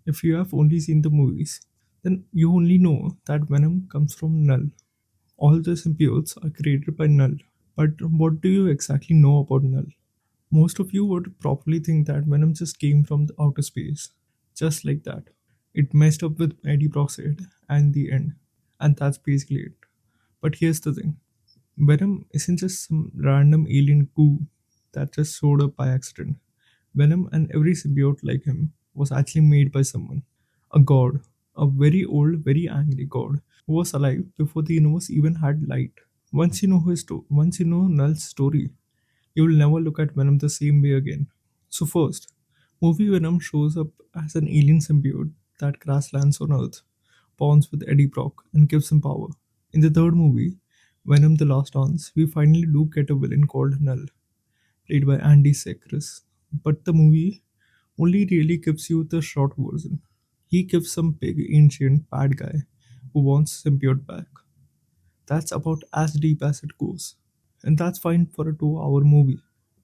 If you have only seen the movies, then you only know that Venom comes from Knull. All the symbiotes are created by Knull. But what do you exactly know about Knull? Most of you would probably think that Venom just came from the outer space. Just like that. It messed up with Eddie Brock's and the end. And that's basically it. But here's the thing. Venom isn't just some random alien goo that just showed up by accident. Venom and every symbiote like him was actually made by someone. A god. A very old, very angry god who was alive before the universe even had light. Once you know Null's story, you will never look at Venom the same way again. So first, movie Venom shows up as an alien symbiote that crash lands on Earth, bonds with Eddie Brock, and gives him power. In the third movie, Venom the Last Dance, we finally do get a villain called Null, played by Andy Serkis. But the movie only really gives you the short version. He gives some big ancient bad guy who wants symbiote back. That's about as deep as it goes. And that's fine for a 2-hour movie.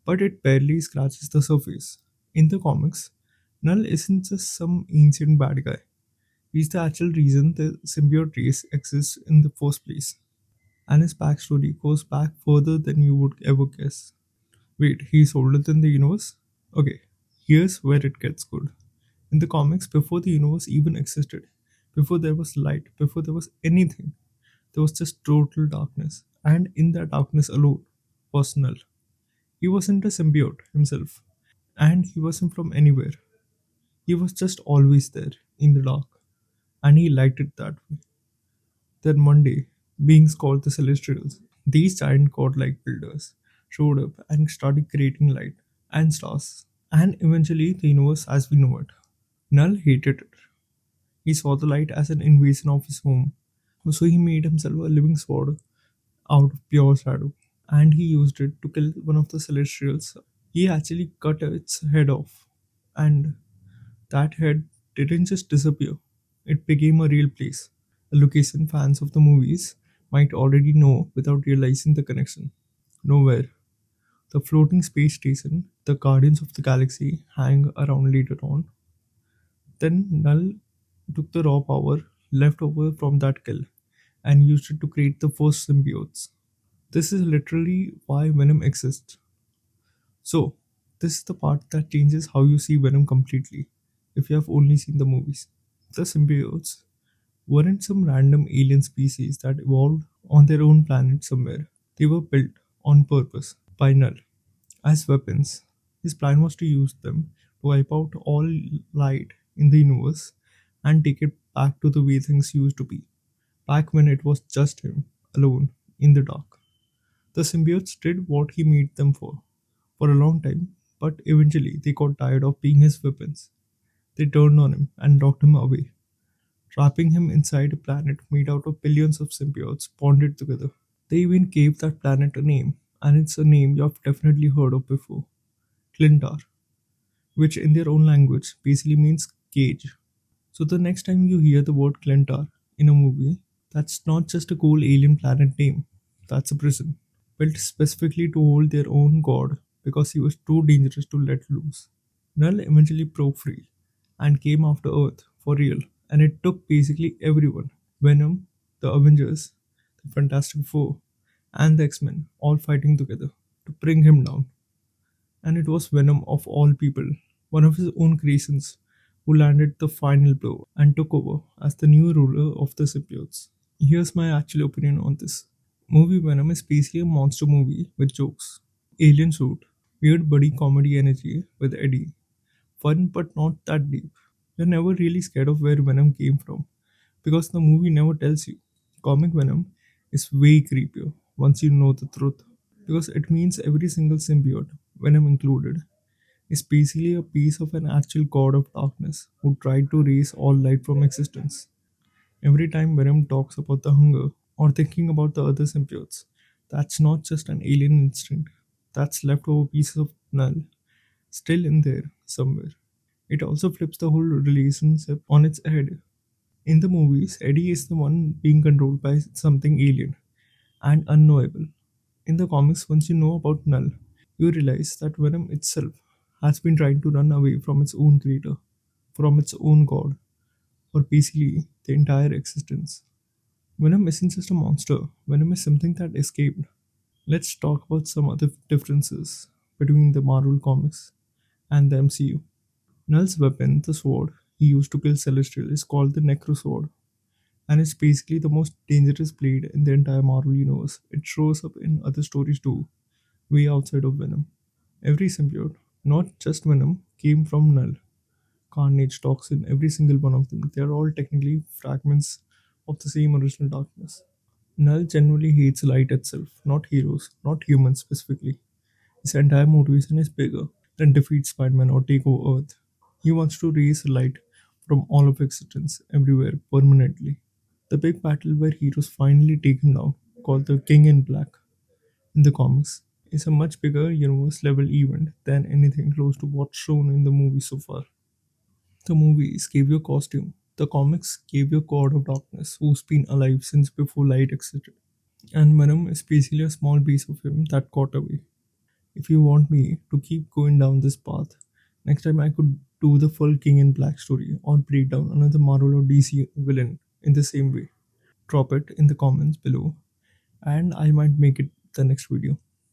But it barely scratches the surface. In the comics, Null isn't just some ancient bad guy. He's the actual reason the symbiote race exists in the first place. And his backstory goes back further than you would ever guess. Wait, he's older than the universe? Okay, here's where it gets good. In the comics, before the universe even existed, before there was light, before there was anything, there was just total darkness. And in that darkness alone was Null. He wasn't a symbiote himself, and he wasn't from anywhere. He was just always there, in the dark, and he liked it that way. Then one day, beings called the Celestials, these giant godlike builders, showed up and started creating light and stars, and eventually the universe as we know it. Null hated it. He saw the light as an invasion of his home, so he made himself a living sword out of pure shadow, and he used it to kill one of the Celestials. He actually cut its head off, and that head didn't just disappear, it became a real place. A location fans of the movies might already know without realizing the connection. Nowhere. The floating space station the Guardians of the Galaxy hang around later on. Then Null took the raw power left over from that kill and used it to create the first symbiotes. This is literally why Venom exists. So, this is the part that changes how you see Venom completely if you have only seen the movies. The symbiotes weren't some random alien species that evolved on their own planet somewhere. They were built on purpose by Null as weapons. His plan was to use them to wipe out all light in the universe and take it back to the way things used to be, back when it was just him, alone, in the dark. The symbiotes did what he made them for a long time, but eventually they got tired of being his weapons. They turned on him and locked him away, trapping him inside a planet made out of billions of symbiotes bonded together. They even gave that planet a name, and it's a name you have definitely heard of before, Klyntar, which in their own language basically means cage. So the next time you hear the word Klyntar in a movie, that's not just a cool alien planet name, that's a prison, built specifically to hold their own god because he was too dangerous to let loose. Null eventually broke free and came after Earth for real, and it took basically everyone: Venom, the Avengers, the Fantastic Four, and the X Men all fighting together to bring him down. And it was Venom of all people, one of his own creations, who landed the final blow and took over as the new ruler of the symbiotes. Here's my actual opinion on this. Movie Venom is basically a monster movie with jokes, alien suit, weird buddy comedy energy with Eddie, fun but not that deep. You're never really scared of where Venom came from because the movie never tells you. Comic Venom is way creepier once you know the truth because it means every single symbiote, Venom included, is basically a piece of an actual god of darkness who tried to erase all light from existence. Every time Venom talks about the hunger or thinking about the other symbiotes, that's not just an alien instinct, that's leftover pieces of Null still in there somewhere. It also flips the whole relationship on its head. In the movies, Eddie is the one being controlled by something alien and unknowable. In the comics, once you know about Null, you realize that Venom itself has been trying to run away from its own creator. from its own god, or basically the entire existence. Venom isn't just a monster, Venom is something that escaped. Let's talk about some other differences between the Marvel comics and the MCU. Null's weapon, the sword he used to kill Celestial, is called the Necro Sword, and it's basically the most dangerous blade in the entire Marvel universe. It shows up in other stories too, way outside of Venom. Every symbiote, not just Venom, came from Null. Carnage, Toxin, every single one of them. They are all technically fragments of the same original darkness. Null genuinely hates light itself, not heroes, not humans specifically. His entire motivation is bigger than defeat Spider-Man or take over Earth. He wants to raise light from all of existence, everywhere, permanently. The big battle where heroes finally take him down, called the King in Black in the comics, is a much bigger universe level event than anything close to what's shown in the movie so far. The movies gave you a costume. The comics gave you a god of darkness who's been alive since before light existed. And Venom is basically a small piece of him that got away. If you want me to keep going down this path, next time I could do the full King in Black story or break down another Marvel or DC villain in the same way. Drop it in the comments below and I might make it the next video.